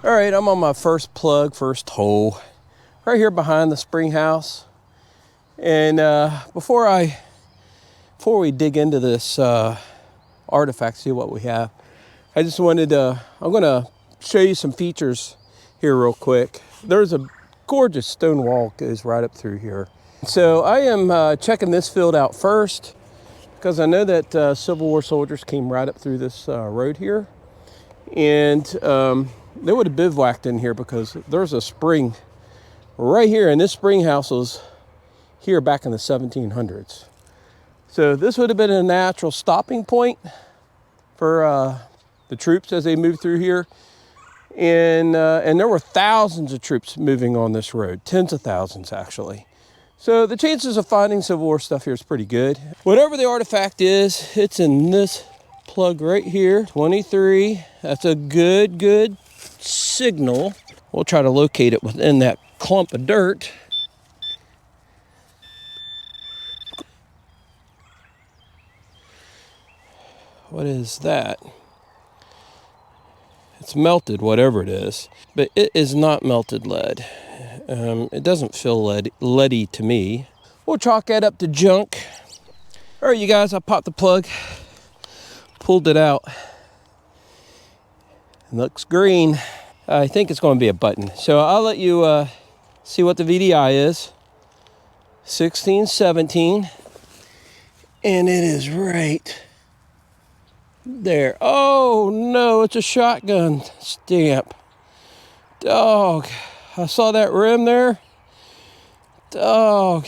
All right, I'm on my first plug, first hole, right here behind the spring house. And before we dig into this artifact, see what we have, I just wanted to, I'm gonna show you some features here real quick. There's a gorgeous stone wall goes right up through here. So I am checking this field out first because I know that Civil War soldiers came right up through this road here. And they would have bivouacked in here because there's a spring right here, and this spring house was here back in the 1700s. So this would have been a natural stopping point for the troops as they moved through here. And there were thousands of troops moving on this road, tens of thousands actually. So the chances of finding Civil War stuff here is pretty good. Whatever the artifact is, it's in this plug right here, 23. That's a good signal. We'll try to locate it within that clump of dirt. What is that? It's melted, whatever it is, but it is not melted lead. It doesn't feel leady to me. We'll chalk that up to junk. All right, you guys, I popped the plug, pulled it out. It looks green. I think it's going to be a button. So I'll let you see what the VDI is. 1617. And it is right there. Oh no, it's a shotgun stamp. Dog. I saw that rim there. Dog.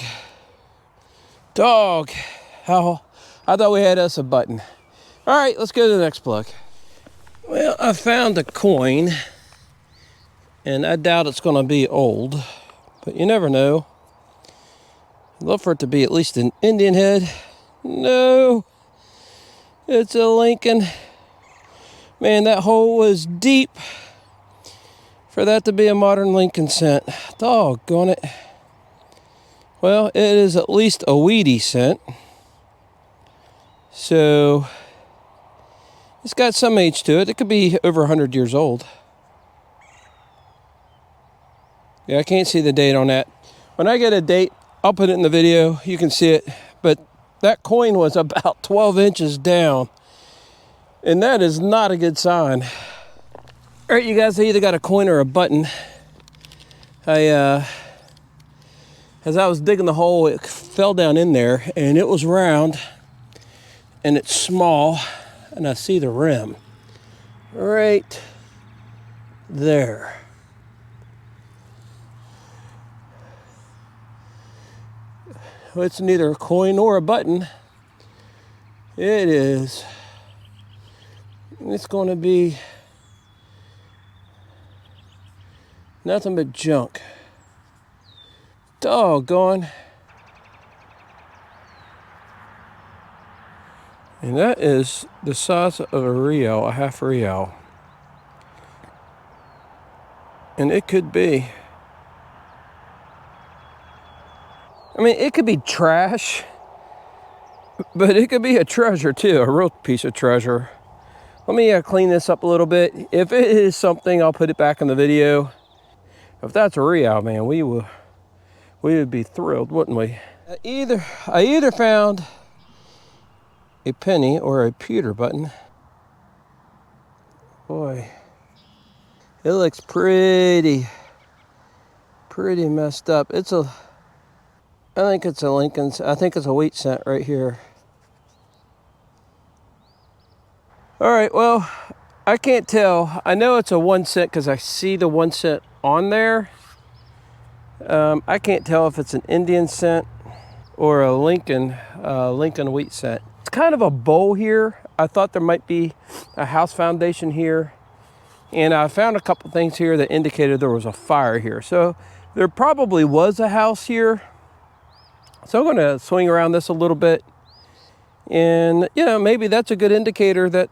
How? I thought we had us a button. All right, let's go to the next plug. Well, I found a coin, and I doubt it's going to be old, but you never know. I'd love for it to be at least an Indian head. No, it's a Lincoln. Man, that hole was deep for that to be a modern Lincoln cent. Doggone it. Well, it is at least a weedy cent. So it's got some age to it. It could be over 100 years old. Yeah, I can't see the date on that. When I get a date, I'll put it in the video. You can see it. But that coin was about 12 inches down. And that is not a good sign. All right, you guys, I either got a coin or a button. As I was digging the hole, it fell down in there, and it was round, and it's small, and I see the rim right there. Well, it's neither a coin nor a button. It is. It's going to be nothing but junk. Doggone. And that is the size of a real, a half real. And it could be. I mean, it could be trash, but it could be a treasure too, a real piece of treasure. Let me clean this up a little bit. If it is something, I'll put it back in the video. If that's a real, man, we would be thrilled, wouldn't we? I either found a penny or a pewter button. Boy, it looks pretty messed up. I think it's a Lincoln's. I think it's a wheat cent right here. All right, well, I can't tell. I know it's a 1 cent because I see the 1 cent on there. I can't tell if it's an Indian cent or a Lincoln wheat cent. It's kind of a bowl here. I thought there might be a house foundation here. And I found a couple things here that indicated there was a fire here. So there probably was a house here. So I'm going to swing around this a little bit. And, you know, maybe that's a good indicator that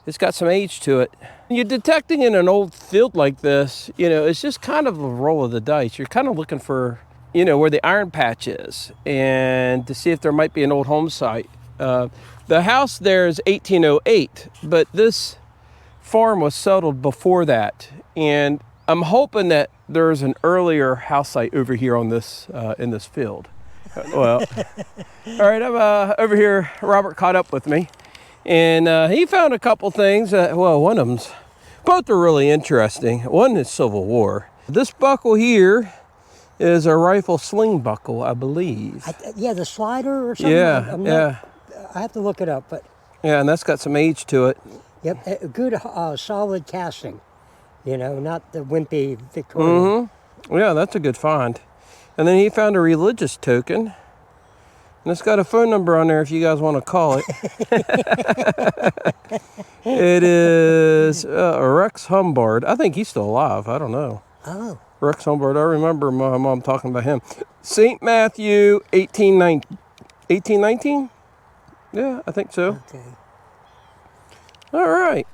it's got some age to it. You're detecting in an old field like this, you know, it's just kind of a roll of the dice. You're kind of looking for, you know, where the iron patch is and to see if there might be an old home site. The house there is 1808, but this farm was settled before that, and I'm hoping that there's an earlier house site over here on this in this field. Well, all right, I'm over here. Robert caught up with me, and he found a couple things. Well, one of them's, both are really interesting. One is Civil War. This buckle here is a rifle sling buckle, I believe. Yeah, the slider or something. Yeah, I have to look it up, but yeah, and that's got some age to it. yep, a good solid casting. You know, not the wimpy Victorian. Yeah, that's a good find. And then he found a religious token, and it's got a phone number on there if you guys want to call it. It is Rex Humbard. I think he's still alive. I don't know. Oh. Rex Humbard. I remember my mom talking about him. St. Matthew, 1819? Yeah, I think so. Okay. All right.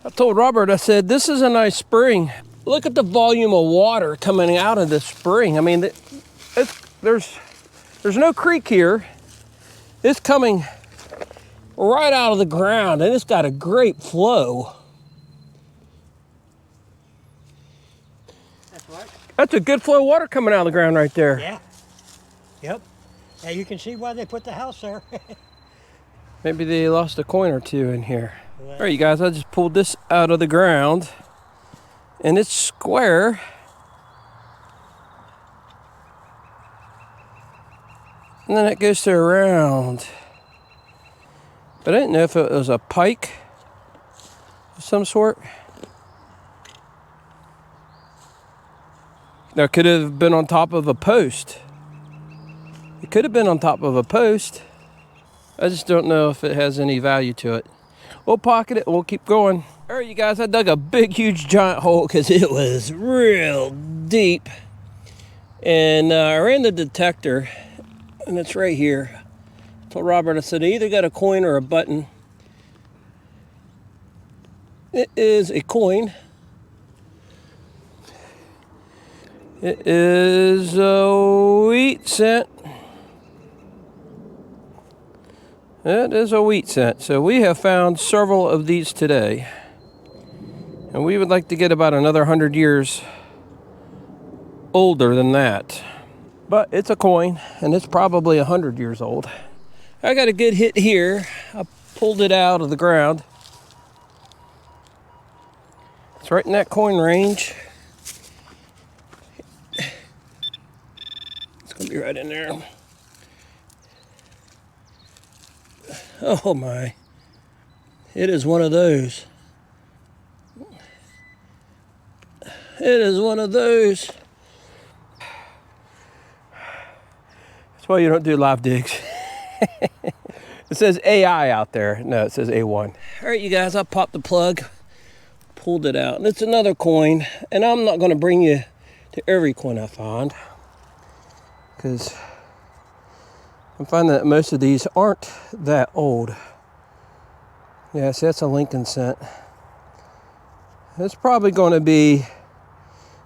I told Robert, I said, this is a nice spring. Look at the volume of water coming out of this spring. I mean, there's no creek here. It's coming right out of the ground, and it's got a great flow. That's right. That's a good flow of water coming out of the ground right there. Yeah. Yep. Now you can see why they put the house there. Maybe they lost a coin or two in here. All right, you guys, I just pulled this out of the ground, and it's square. And then it goes to a round. But I didn't know if it was a pike of some sort. That could have been on top of a post. It could have been on top of a post. I just don't know if it has any value to it. We'll pocket it, we'll keep going. All right, you guys, I dug a big, huge, giant hole because it was real deep. And I ran the detector, and it's right here. I told Robert, I said, I either got a coin or a button. It is a coin. It is a wheat cent. It is a wheat cent. So we have found several of these today. And we would like to get about another 100 years older than that. But it's a coin, and it's probably 100 years old. I got a good hit here. I pulled it out of the ground. It's right in that coin range. It's gonna be right in there. Oh my. It is one of those. It is one of those. That's why you don't do live digs. It says AI out there. No, it says A1. All right, you guys, I popped the plug, pulled it out, and it's another coin. And I'm not going to bring you to every coin I find, because I'm finding that most of these aren't that old. Yeah, see, that's a Lincoln cent. It's probably going to be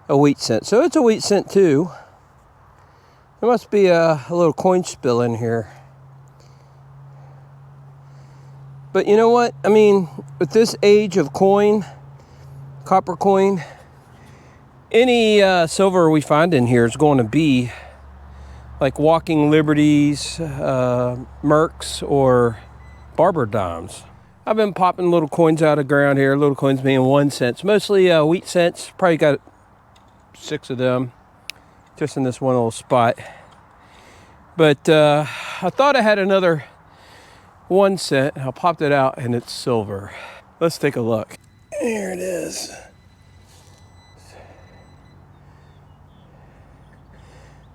a wheat cent. So it's a wheat cent too. There must be a little coin spill in here. But you know what? I mean, with this age of coin, copper coin, any silver we find in here is going to be like Walking Liberties, Mercs, or Barber dimes. I've been popping little coins out of the ground here, little coins being 1 cent. Mostly wheat cents, probably got 6 of them just in this one little spot. But I thought I had another 1 cent. I popped it out and it's silver. Let's take a look. Here it is.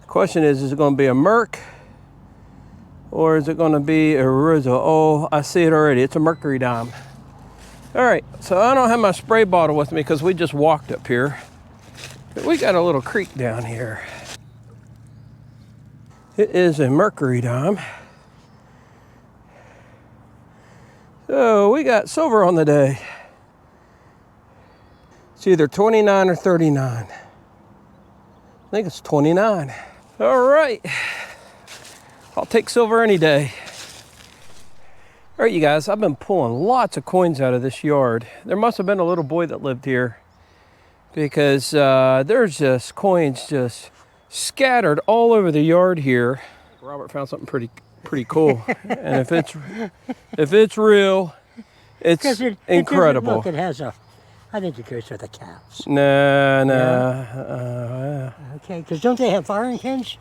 The question is it going to be a Merc or is it going to be a Rizzo? Oh, I see it already. It's a Mercury dime. All right, so I don't have my spray bottle with me because we just walked up here. But we got a little creek down here. It is a Mercury dime. So we got silver on the day. It's either 29 or 39. I think it's 29. All right. I'll take silver any day. All right, you guys, I've been pulling lots of coins out of this yard. There must have been a little boy that lived here because there's just coins just scattered all over the yard here. Robert found something pretty cool. And if it's real, it's incredible. Look, it has a, I think it goes with the caps. Nah. Okay, because don't they have firing pins?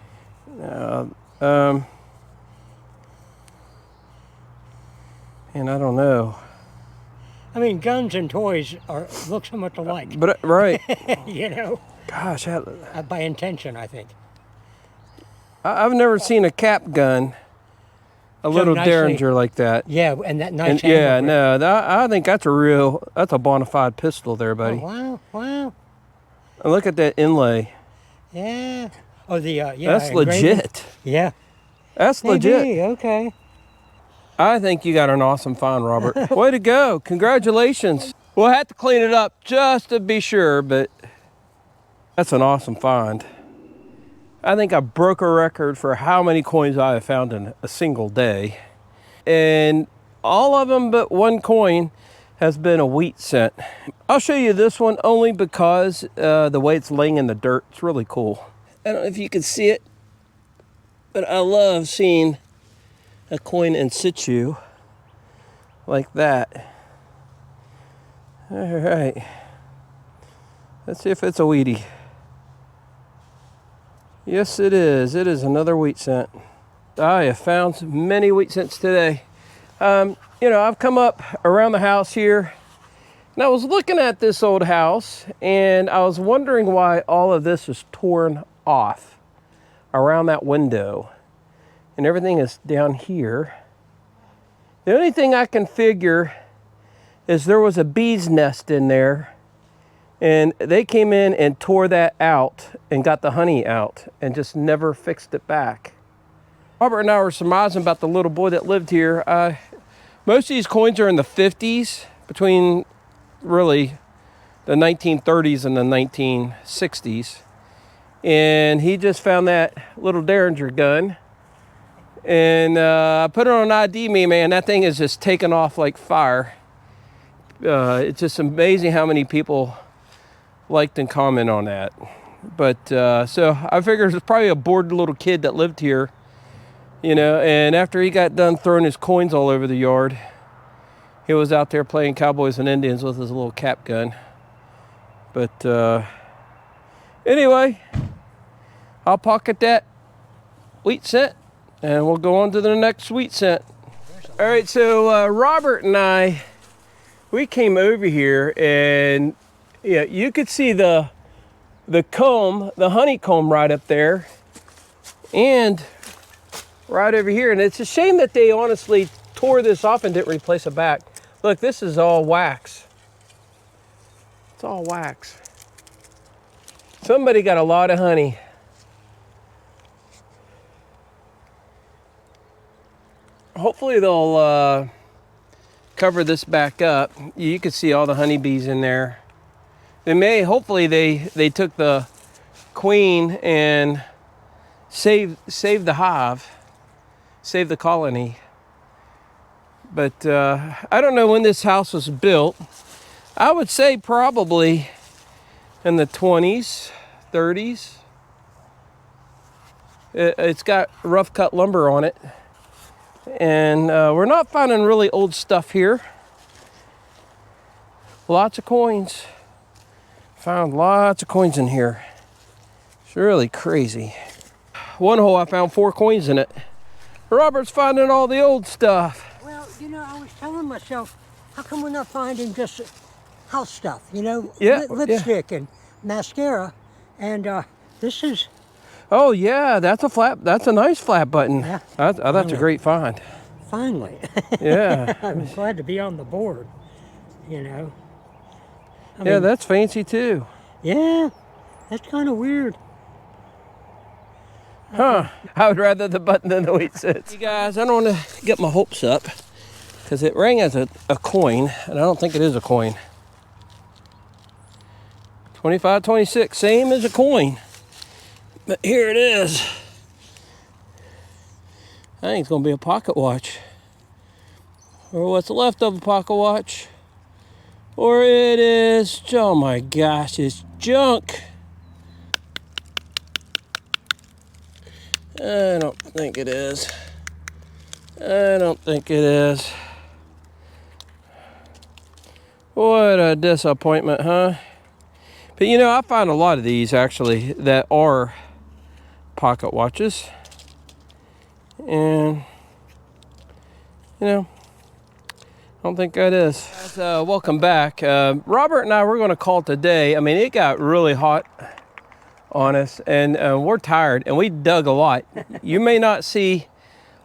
And I don't know. I mean, guns and toys look so much alike. But right. You know. Gosh, By intention, I think. I've never seen a cap gun, a little nicely. Derringer like that. Yeah, and that nice. Yeah, no, I think that's a bona fide pistol there, buddy. Oh, wow. And look at that inlay. Yeah. Oh, yeah. That's legit. Yeah. That's legit. Maybe, okay. I think you got an awesome find, Robert. Way to go. Congratulations. We'll have to clean it up just to be sure, but that's an awesome find. I think I broke a record for how many coins I have found in a single day. And all of them but one coin has been a wheat cent. I'll show you this one only because the way it's laying in the dirt, it's really cool. I don't know if you can see it, but I love seeing a coin in situ like that. All right, let's see if it's a wheatie. Yes, it is. It is another wheat cent. I have found many wheat cents today. You know, I've come up around the house here and I was looking at this old house and I was wondering why all of this is torn off around that window and everything is down here. The only thing I can figure is there was a bee's nest in there and they came in and tore that out and got the honey out and just never fixed it back. Robert and I were surmising about the little boy that lived here. Most of these coins are in the 50s, between really the 1930s and the 1960s. And he just found that little Derringer gun. And I put it on ID me, man. That thing is just taking off like fire. It's just amazing how many people liked and comment on that. But so I figured it's probably a bored little kid that lived here, you know, and after he got done throwing his coins all over the yard, he was out there playing cowboys and Indians with his little cap gun. But anyway, I'll pocket that wheat cent and we'll go on to the next wheat cent. All right, so Robert and I, we came over here and yeah, you could see the comb, the honeycomb right up there and right over here. And it's a shame that they honestly tore this off and didn't replace it back. Look, this is all wax. It's all wax. Somebody got a lot of honey. Hopefully they'll cover this back up. You can see all the honeybees in there. They may, hopefully they took the queen and saved the hive, saved the colony. But I don't know when this house was built. I would say probably in the 20s, 30s. It's got rough cut lumber on it. And we're not finding really old stuff here. Lots of coins. Found lots of coins in here. It's really crazy. One hole I found 4 coins in it. Robert's finding all the old stuff. Well, you know, I was telling myself, how come we're not finding just house stuff, you know? Yeah, lipstick and mascara. And this is... Oh yeah, that's a nice flat button. Yeah. That's a great find. Finally. Yeah. I'm glad to be on the board, you know. I Yeah, mean, that's fancy too. yeah, that's kind of weird. Huh. I would rather the button than the wheat cents. You guys, I don't want to get my hopes up because it rang as a coin, and I don't think it is a coin. 25, 26, same as a coin. But here it is. I think it's going to be a pocket watch. or what's left of a pocket watch, or it is, oh my gosh, it's junk. I don't think it is. I don't think it is. What a disappointment, huh? But you know, I find a lot of these actually that are pocket watches. And, you know, I don't think that is. Welcome back. Robert and I, we're going to call it today. I mean, it got really hot on us, and we're tired, and we dug a lot. You may not see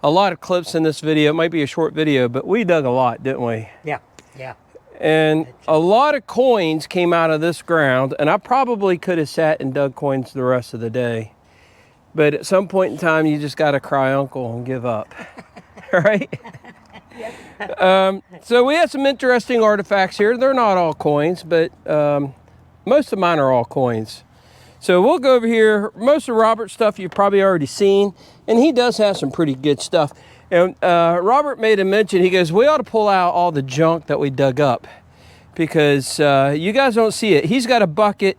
a lot of clips in this video. It might be a short video, but we dug a lot, didn't we? Yeah, yeah. And a lot of coins came out of this ground, and I probably could have sat and dug coins the rest of the day. But at some point in time, you just got to cry uncle and give up, right? So we have some interesting artifacts here. They're not all coins, but most of mine are all coins. So we'll go over here. Most of Robert's stuff you've probably already seen, and he does have some pretty good stuff. And Robert made a mention. He goes, we ought to pull out all the junk that we dug up because you guys don't see it. He's got a bucket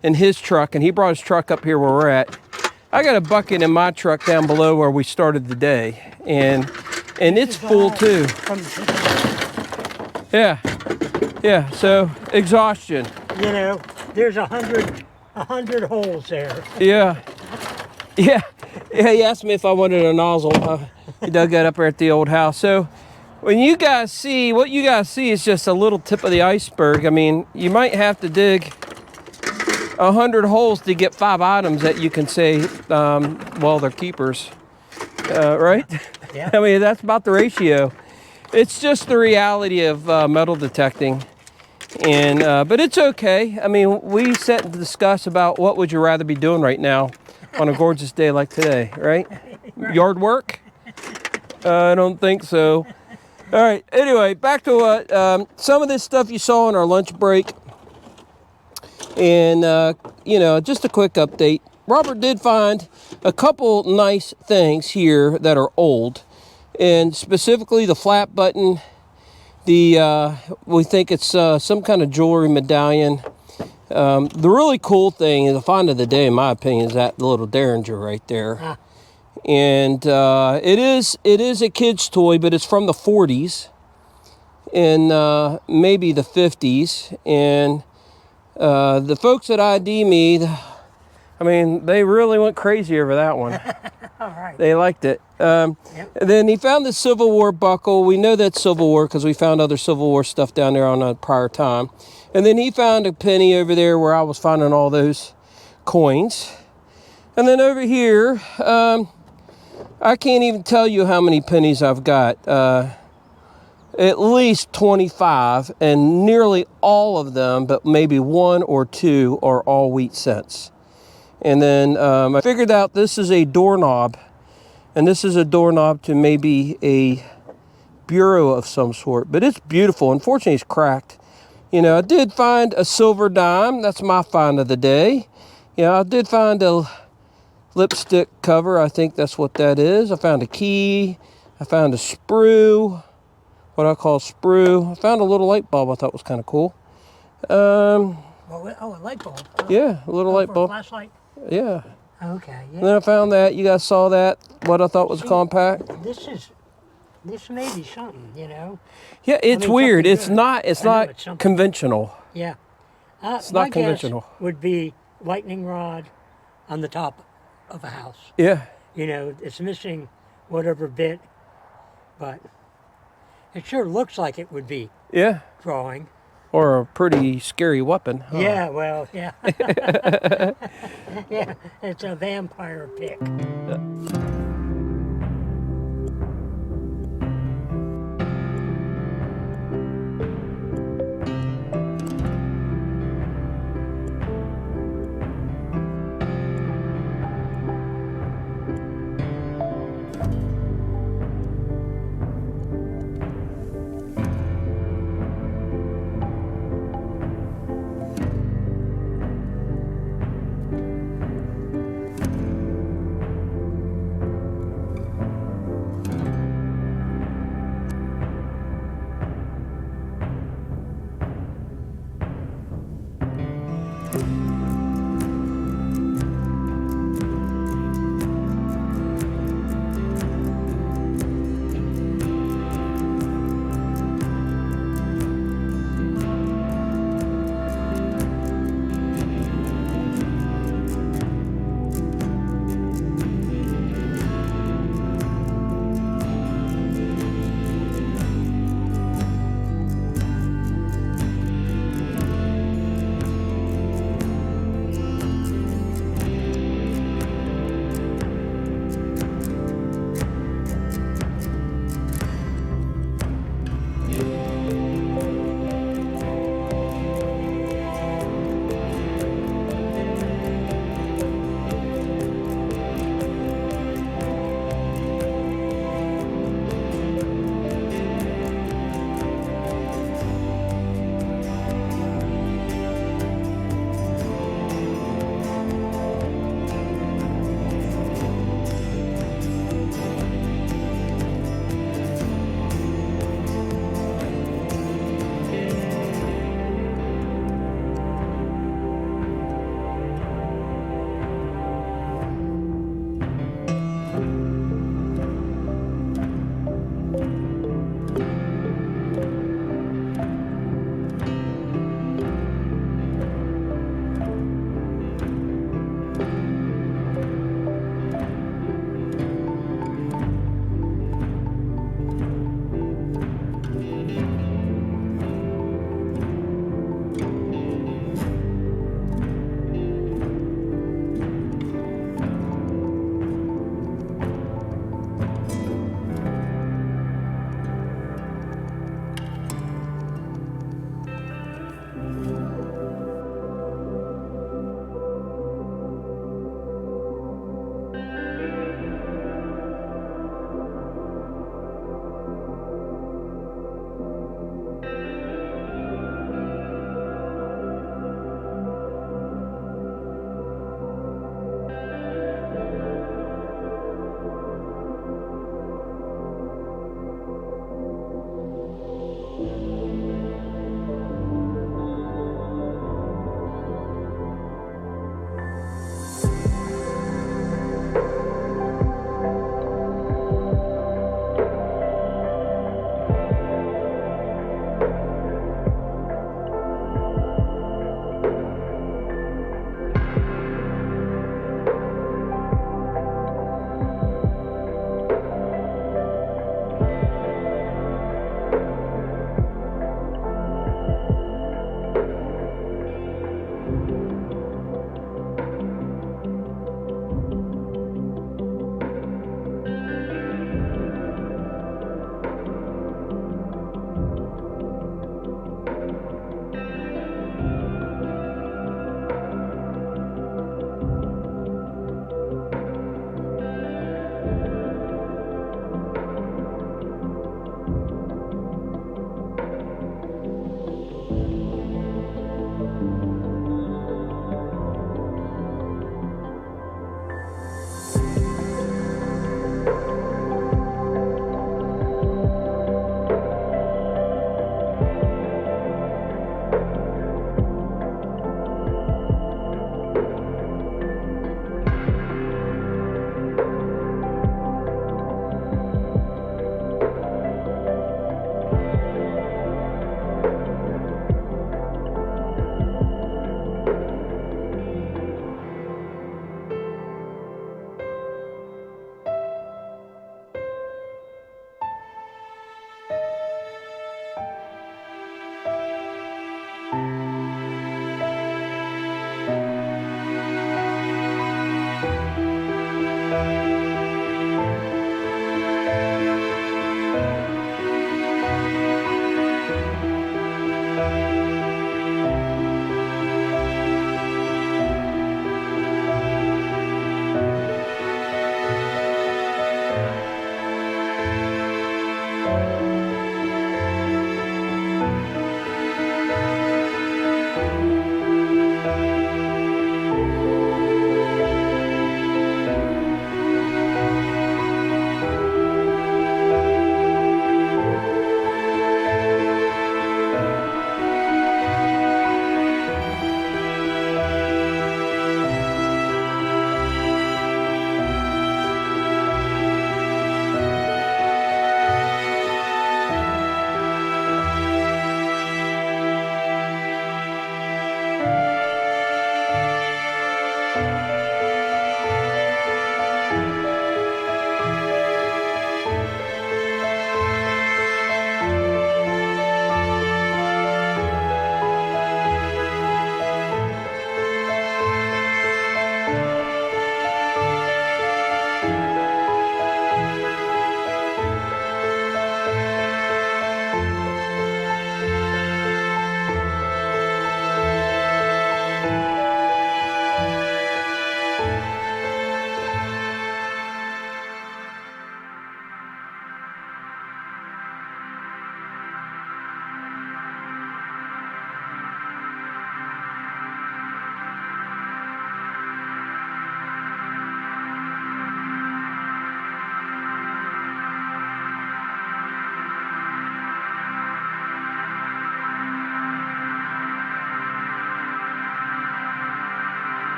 in his truck, and he brought his truck up here where we're at. I got a bucket in my truck down below where we started the day, and it's full too. Yeah. So exhaustion. You know, there's 100 holes there. Yeah. He asked me if I wanted a nozzle. He dug that up there at the old house. So when you guys see, what you guys see is just a little tip of the iceberg. I mean, you might have to dig 100 holes to get 5 items that you can say, well, they're keepers, right? Yeah. I mean, that's about the ratio. It's just the reality of metal detecting. And but it's okay. I mean, we sat and discuss about what would you rather be doing right now on a gorgeous day like today, right? Yard work? I don't think so. All right, anyway, back to what some of this stuff you saw in our lunch break. And, you know, just a quick update. Robert did find a couple nice things here that are old, and specifically the flat button. We think it's some kind of jewelry medallion. The really cool thing, the find of the day, in my opinion, is that little Derringer right there. And it is a kid's toy, but it's from the 40s and maybe the 50s. And the folks at ID Me, I mean, they really went crazy over that one. All right. They liked it. Yep. Then he found the Civil War buckle. We know that's Civil War because we found other Civil War stuff down there on a prior time. And then he found a penny over there where I was finding all those coins. And then over here, I can't even tell you how many pennies I've got. At least 25, and nearly all of them, but maybe 1 or 2 are all wheat cents. And then I figured out this is a doorknob, and this is a doorknob to maybe a bureau of some sort, but it's beautiful. Unfortunately, it's cracked. You know, I did find a silver dime. That's my find of the day. You know, I did find a lipstick cover. I think that's what that is. I found a key. I found a sprue, what I call sprue. I found a little light bulb I thought was kind of cool. A light bulb. Yeah, a little light For a bulb. flashlight. Yeah. Okay. Yeah. And then I found that. You guys saw that. What I thought was compact. This may be something, you know. Yeah, it's weird. It's good. not. It's not something. conventional. Yeah. It's not conventional. My guess would be lightning rod on the top of a house. Yeah. You know, it's missing whatever bit, but it sure looks like it would be Yeah. drawing. Or a pretty scary weapon. Huh? Yeah, well, yeah. Yeah, it's a vampire pick.